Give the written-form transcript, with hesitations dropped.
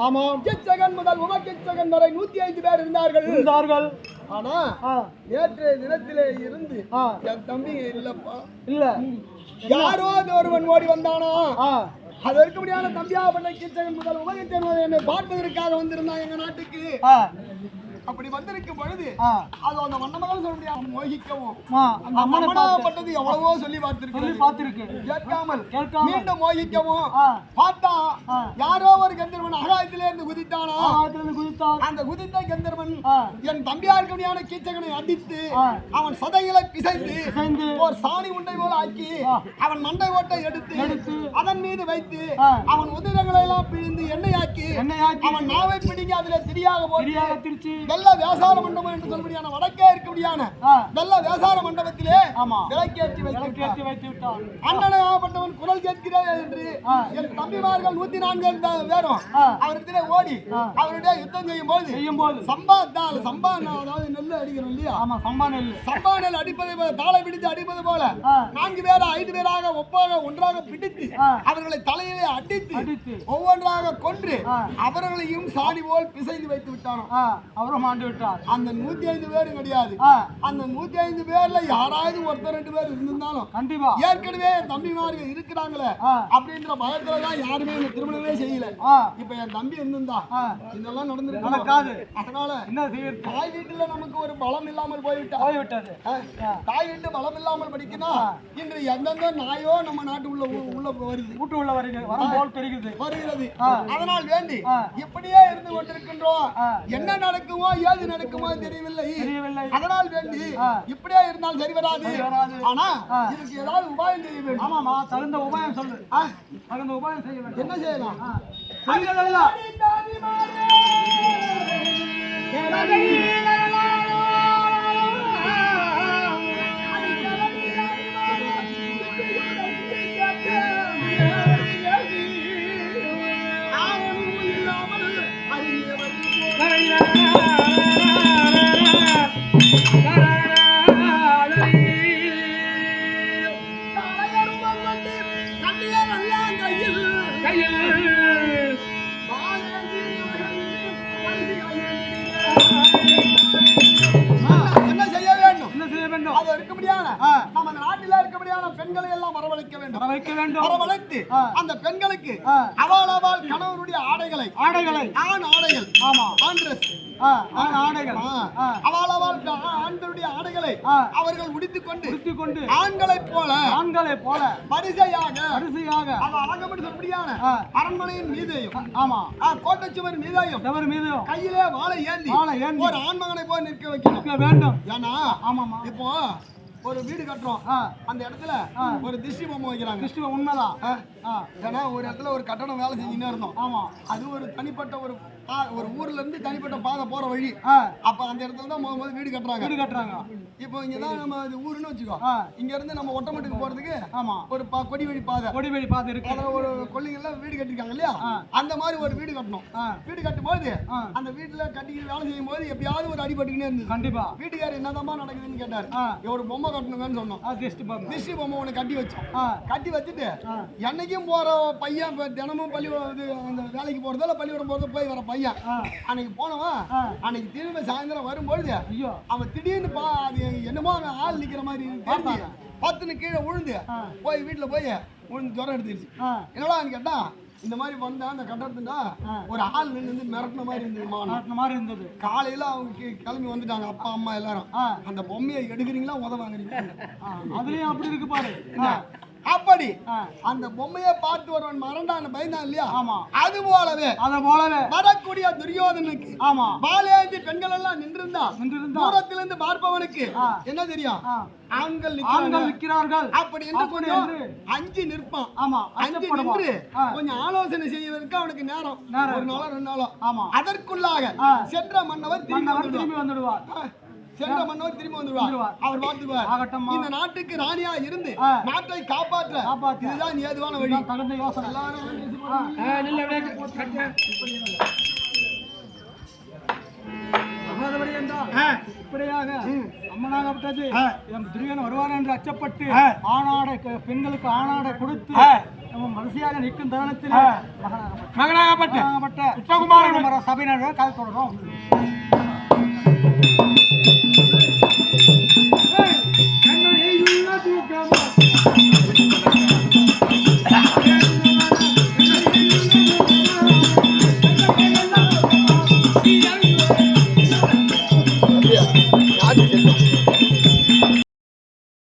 ஆமாம். கிச்சகன் முதல் உபகிச்சகன் வரை 105 பேர் இருந்தார்கள். ஆனா நேற்றைய தினத்திலே இருந்து என் தம்பி இல்லப்பா. இல்ல யாரோ ஒருவன் ஓடி வந்தானா. அதற்கு முடியாத தம்பியாபட்ட கிச்சகன் முதல் உபகிச்சகன் என்னை பார்ப்பதற்காக வந்திருந்தான் எங்க நாட்டுக்கு. அப்படி வந்திருக்கும் பொழுது அது அந்த மன்னமகள் சொல்ல முடியாது மோகிக்கவும் அந்த அம்மனாப்பட்டது எவ்வளவோ சொல்லி பார்த்திருக்கு கேட்காமல் மீண்டும் மோகிக்கவும் பார்த்தா யாரோ ஒரு கந்தர்வன் ஆகாயத்திலே இருந்து குதித்தானா. அந்த குதித்த கந்தர்வன் என் தம்பியாருக்கு முடியாத கீச்சகனை அடித்து அவன் சதைகளை பிசைந்து ஒரு சாணி உண்டை போல ஆக்கி அவன் மண்டை ஓட்டை எடுத்து அதன் மீது வைத்து அவன் உதிரங்களை எல்லாம் பிழிந்து எண்ணெயாக்கி அவன் நாவை பிடிங்க அதுல திரியாக போட்டு வெள்ள வியாசார மண்டபம் என்று சொல்படியான வடக்கே இருக்கபடியான வெள்ள வியாசார மண்டபத்திலே விளக்கேற்றி வைத்து விட்டார். அண்ணனை ஆகப்பட்டவன் குரல் கேட்கிறேன் என்று என் தம்பிமார்கள் 104 பேரும் அவரிடத்திலே ஓடி அவருடைய யுத்தம் செய்யும் போது சம்பா அதாவது நெல் அடிக்கிறோம் இல்லையா. சம்பா நெல் அடிப்பதை போல தாளை பிடித்து அடிப்பது போல 4 பேரா 5 பேராக ஒன்றாக பிடித்து அவர்களை தலையிலே அடித்து ஒவ்வொன்றாக கொன்று அவர்களையும் சாணி போல் பிசைந்து வைத்து விட்டானோ. அவரும் ஆண்டு விட்டார். அந்த 105 பேரும் கிடையாது. அந்த 105 பேர்ல யாராவது ஒருத்தர் 2 பேர் இருந்தாலும் கண்டிப்பா ஏற்கனவே தம்பிமார்கள் இருக்கிறாங்களே அப்படின்ற பயத்துலதான் யாருமே இந்த திருமணமே செய்யல. இப்ப என் தம்பி இருந்தா இதெல்லாம் நடந்திருக்காது. அதனால என்ன செய்ய தாய் வீட்டுல நமக்கு ஒரு பலம் இல்லாமல் போய்விட்டது. தாய் வீட்டு பலம் இல்லாமல் படிக்கணும். இன்று எந்தெந்த நாயோ நம்ம நாட்டு உள்ள வருகிறது. அதனால் வேண்டி இப்படியே இருந்து கொண்டிருக்கின்றோம். என்ன நடக்குமோ ஏது நடக்குமோ தெரியவில்லை. அதனால் வேண்டி இப்படியே இருந்தால் சரி வராது. ஆனா இதுக்கு ஏதாவது உபாயம் செய்ய வேண்டும். ஆமாமா தகுந்த உபாயம் சொல்லு. தகுந்த உபாயம் செய்ய வேண்டும். என்ன செய்யலாம்? பெண்களை எல்லாம் வரவழைக்க வேண்டும். அந்த பெண்களுக்கு அவள் கணவனுடைய ஆடைகளை ஆண்களுடைய ஆடைகளை அவர்கள் உடுத்திக் கொண்டு ஆண்களைப் போல வரிசையாக அரண்மனையின் மீதையும் கோட்டைச்சுவர் மீதையும் கையிலே வாளை ஏந்தி ஒரு ஆண்மகனை போய் நிற்க வைக்க வேண்டும். ஏன்னா இப்போ ஒரு வீடு கட்டுறோம். அந்த இடத்துல ஒரு திருஷ்டி பொம்மை வைக்கிறாங்க. திருஷ்டி உண்மைதான். ஏன்னா ஒரு இடத்துல ஒரு கட்டணம் வேலை செஞ்சுன்னே இருந்தோம். ஆமா அது ஒரு தனிப்பட்ட ஒரு ஊர்ல இருந்து தனிப்பட்ட பாதை போற வழி. அப்ப அந்த இடத்துல தான் முதல்ல வீடு கட்டுறாங்க. இப்போ இங்கதான் நம்ம ஊருன்னு வச்சுக்கோ. இங்க இருந்து நம்ம ஒட்டமட்டுக்கு போறதுக்கு ஒரு கொடி வழி பாதை இருக்கு. அதுல ஒரு கொல்லிங்கல்ல வீடு கட்டிருக்காங்க இல்லையா. அந்த மாதிரி ஒரு வீடு கட்டணும். வீடு கட்டும் போது அந்த வீட்டுல கட்டிக்கிட்டு வேலை செய்யும் போது எப்பயாவது ஒரு அடிபட்டுக்கினே இருந்தது. கண்டிப்பா வீட்டுக்காரர் என்னதாமா நடக்குதுன்னு கேட்டாரு. ஒரு பொம்மை கட்டணுங்கன்னு சொன்னோம். திருஷ்டி பொம்மை ஒண்ணு கட்டி வச்சோம். கட்டி வச்சுட்டு என்னைக்கும் போற பையன் தினமும் அந்த வேலைக்கு போறதோ இல்ல பள்ளிக்கூடம் போறதோ போய் வர பையன் அன்னைக்கு போனவன் அன்னைக்கு திரும்ப சாயந்தரம் வரும்பொழுது அவன் திடீர்னு என்னமோ ஆள் நிக்கிற மாதிரி பத்துன்னு கீழே விழுந்து போய் வீட்டுல போய் விழுந்து ஜுரம் எடுத்துருச்சு. என்னடான்னு கேட்டா இந்த மாதிரி வந்தா அந்த கட்டடத்துனா ஒரு ஆள் நின்று மிரட்டின மாதிரி இருந்தது. காலையில அவங்க கிளம்பி வந்துட்டாங்க அப்பா அம்மா எல்லாரும். அந்த பொம்மையை எடுக்கிறீங்களா உதவாங்கிறீங்க. அதுலயும் அப்படி இருக்கு பாரு. அப்படி அந்த பொம்மையை பார்த்து ஒருவன் மறந்தான் பயந்தான் இல்லையா. அது போலவே வரக்கூடிய துரியோதனுக்கு பாலேந்தி பெண்கள் எல்லாம் நின்றிருந்தா தூரத்திலிருந்து பார்ப்பவனுக்கு என்ன தெரியும்? ஆண்கள் நிற்கிறார்கள் அப்படி என்று கொஞ்சம் அஞ்சு நிற்பான். அஞ்சு நின்று கொஞ்சம் ஆலோசனை செய்வதற்கு அவனுக்கு நேரம் ஒரு நாளோ 2 நாளோ. அதற்குள்ளாக சென்ற மன்னவர் திரும்பி வந்துடுவார். சென்ற மன்னவர் திரும்பி வந்துடுவார். அவர் பார்த்துக்குவார். இந்த நாட்டுக்கு ராணியா இருந்து நாட்டை காப்பாற்ற இதுதான் ஏதுவான வழி. தகுந்த யோசனை இப்படியாக அம்மனாகப்பட்டது துரியன் வருவார் என்று அச்சப்பட்டு பெண்களுக்கு ஆணாடை கொடுத்து வரிசையாக நிற்கும் தருணத்தில் மகனாகப்பட்ட உத்தகுமாரன் சபையினர் கதை தொடரும்.